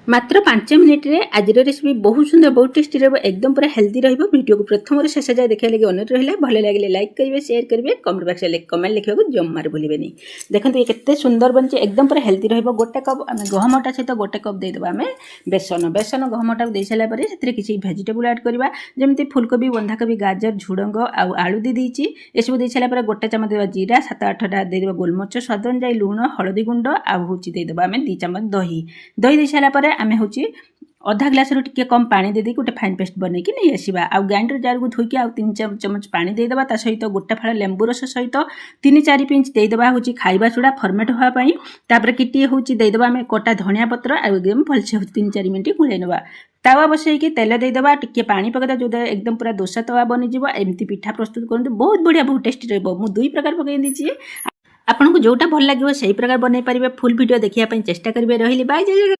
मात्र 5 मिनिट रे आज रेसिपी बहुत सुंदर बहुत टेस्टी रहिबो एकदम पूरा हेल्दी रहिबो। वीडियो को प्रथम रे शेष जाय देखा लगे अनुरोध रहिला भल लागिले लाइक करिवे शेयर करिवे कमेंट बॉक्स रे कमेंट लिखिबो जम्मार भूलिबेनी। देखंतु ये केते सुंदर बनचे एकदम पूरा हेल्दी रहिबो। गोटे कप आमे गहमटा सहित गोटे कप दे देबा आमे बेसन गहमटा दे साला परे सेतरे किछि वेजिटेबल ऐड करबा जेमति फूलकोबी बंधाकोबी गाजर झुडंग आउ आलू दे दीची एसबु दे साला परे गोटे चमच देबा जीरा 7-8 टा दे देबा गोलमरिच स्वाद अनुसार लूण हळदी गुंड आउ होची दे देबा आमे 2 चमच दही दे साला परे आमे होची अधा ग्लास रो टिके कम पानी दे दी गोटे फाइन पेस्ट बनै कि नहीं आसीबा आउ ग्राइंडर जार को धोई के आउ 3 चमच पानी दे देबा ता सहित गोटे फाळ लेंबू रस सहित 3-4 पिंच दे देबा होची खाइबा सोडा फॉर्मेट होआ पई तापर किटी होची दे देबा हमें कोटा धनिया पत्र आ एकदम भलसे 3-4 मिनिट गुले नेबा तावा बसई के तेल दे देबा टिके पानी पकेदा जो एकदम पूरा दोसा तवा बनि जिवो एमती पिठा प्रस्तुत करंतु बहुत बढ़िया बहुत टेस्टी रहबो। मु दुई प्रकार पकई दीची आपन को जोटा भल लागिवो सही प्रकार बनै परिबे। फुल वीडियो देखिया पई चेष्टा करिवे। रहिली बाय।